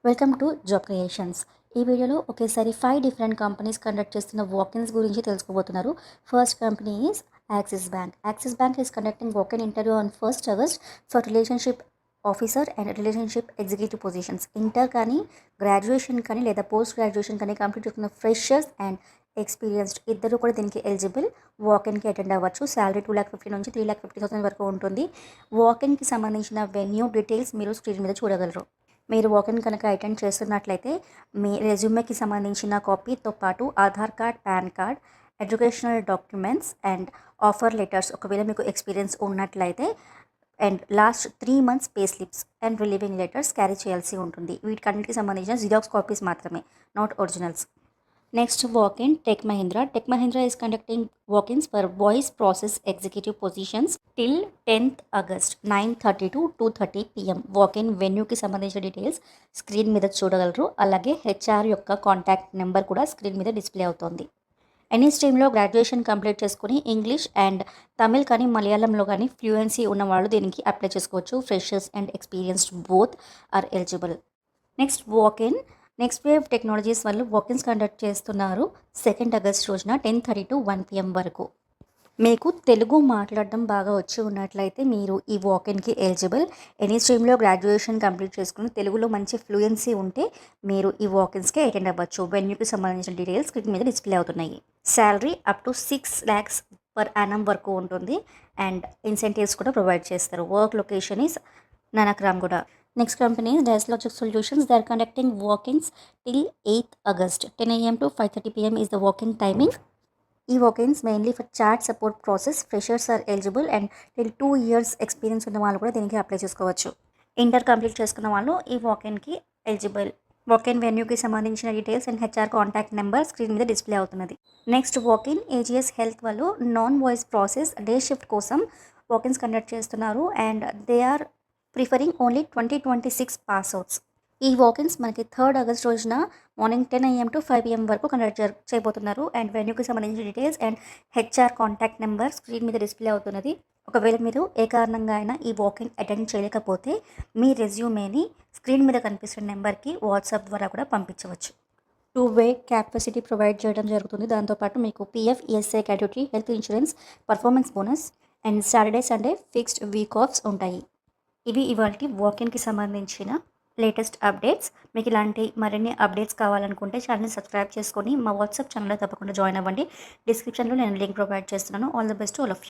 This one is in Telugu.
Welcome to job creations. ఈ వీడియోలో ఒకేసారి 5 డిఫరెంట్ కంపెనీస్ కండక్ట్ చేస్తున్న వాక్-ఇన్స్ గురించి తెలుసుకోబోతున్నారు. First company is Axis Bank. Axis Bank is conducting walk in interview on 1st August for relationship officer and relationship executive positions. Inter కానీ, గ్రాడ్యుయేషన్ కానీ లేదా పోస్ట్ గ్రాడ్యుయేషన్ కానీ కంప్లీట్ చేసుకున్న ఫ్రెషర్స్ అండ్ ఎక్స్పీరియన్స్డ్ ఇద్దరు కూడా దీనికి ఎలిజిబుల్. వాక్-ఇన్కి అటెండ్ అవ్వచ్చు. శాలరీ 2,50,000 నుంచి 3,50,000 వరకు ఉంటుంది. వాక్-ఇన్కి సంబంధించిన వెన్యూ డీటెయిల్స్ మీరు స్క్రీన్ మీద చూడగలరు. మీరు వాక్-ఇన్ కనుక అటెండ్ చేస్తున్నట్లయితే మీ రెజ్యూమేకి సంబంధించిన కాపీతో పాటు Aadhaar card, pan card, educational documents and offer letters ఒకవేళ మీకు ఎక్స్పీరియన్స్ ఉన్నట్లయితే and last 3 months pay slips and relieving letters carry చేయాల్సి ఉంటుంది. వీటికన్నిటికి సంబంధించిన జిరాక్స్ కాపీస్ మాత్రమే, not originals. Next walk-in tech Mahindra. Tech Mahindra is conducting walk-ins for voice process executive positions till 10th August 9:30 to 2:30 PM. Walk in వెన్యూకి సంబంధించిన డీటెయిల్స్ స్క్రీన్ మీద చూడగలరు. అలాగే హెచ్ఆర్ యొక్క కాంటాక్ట్ నెంబర్ కూడా స్క్రీన్ మీద డిస్ప్లే అవుతోంది. ఎనీ స్ట్రీమ్లో గ్రాడ్యుయేషన్ కంప్లీట్ చేసుకుని ఇంగ్లీష్ అండ్ తమిళ్ కానీ మలయాళంలో కానీ ఫ్లూయెన్సీ ఉన్నవాళ్ళు దీనికి అప్లై చేసుకోవచ్చు. Freshers and experienced both are eligible. Next walk in Next Wave Technologies వాళ్ళు వాక్-ఇన్స్ కండక్ట్ చేస్తున్నారు 2nd August రోజున 10:30 to 1 PM వరకు. మీకు తెలుగు మాట్లాడడం బాగా వచ్చి ఉన్నట్లయితే మీరు ఈ వాక్-ఇన్కి ఎలిజిబుల్. ఎనీ స్ట్రీమ్లో గ్రాడ్యుయేషన్ కంప్లీట్ చేసుకుని తెలుగులో మంచి ఫ్లూయెన్సీ ఉంటే మీరు ఈ వాక్-ఇన్స్కి అటెండ్ అవ్వచ్చు. వెన్యూకి సంబంధించిన డీటెయిల్స్ స్క్రీన్ మీద డిస్ప్లే అవుతున్నాయి. Salary up to 6 lakhs per annum వరకు ఉంటుంది అండ్ ఇన్సెంటివ్స్ కూడా ప్రొవైడ్ చేస్తారు. Work location is Nanakramguda. Next company Diaslogic solutions. They are conducting walk ins till 8th August 10 AM to 5:30 PM is the walk-in timing. ఈ walk ins mainly for chat support process. Freshers are eligible and till 2 years experience ఉన్న వాళ్ళు కూడా దీనికి అప్లై చేసుకోవచ్చు. ఇంటర్ కంప్లీట్ చేసుకున్న వాళ్ళు ఈ వాక్-ఇన్కి ఎలిజిబుల్. వాక్-ఇన్ వెన్యూకి సంబంధించిన details and HR contact number screen మీద డిస్ప్లే అవుతున్నది. నెక్స్ట్ వాక్-ఇన్ ఏజిఎస్ హెల్త్ వాళ్ళు non voice process day shift కోసం వాక్-ఇన్స్ కండక్ట్ చేస్తున్నారు and they are preferring only 2026 passouts. ఈ వాక్-ఇన్స్ మనకి 3rd August రోజున మార్నింగ్ 10 AM to 5 PM వరకు కండక్ట్ చేయబోతున్నారు అండ్ వెన్యూకి సంబంధించిన details and HR contact number screen మీద డిస్ప్లే అవుతున్నది. ఒకవేళ మీరు ఏ కారణంగా అయినా ఈ వాక్-ఇన్ అటెండ్ చేయలేకపోతే మీ రెజ్యూమేని స్క్రీన్ మీద కనిపిస్తున్న నెంబర్కి వాట్సాప్ ద్వారా కూడా పంపించవచ్చు. 2-way క్యాపసిటీ ప్రొవైడ్ చేయడం జరుగుతుంది. దాంతోపాటు మీకు PF, ESI gratuity, health insurance, performance bonus and Saturday Sunday fixed week offs ఉంటాయి. ఇవి ఇవాల్టి వాక్-ఇన్కి సంబంధించిన లేటెస్ట్ అప్డేట్స్. మీకు ఇలాంటి మరిన్ని అప్డేట్స్ కావాలనుకుంటే ఛానల్ని సబ్స్క్రైబ్ చేసుకొని మా వాట్సాప్ ఛానల్లో తప్పకుండా జాయిన్ అవ్వండి. డిస్క్రిప్షన్లో నేను లింక్ ప్రొవైడ్ చేస్తున్నాను. All the best to all of you.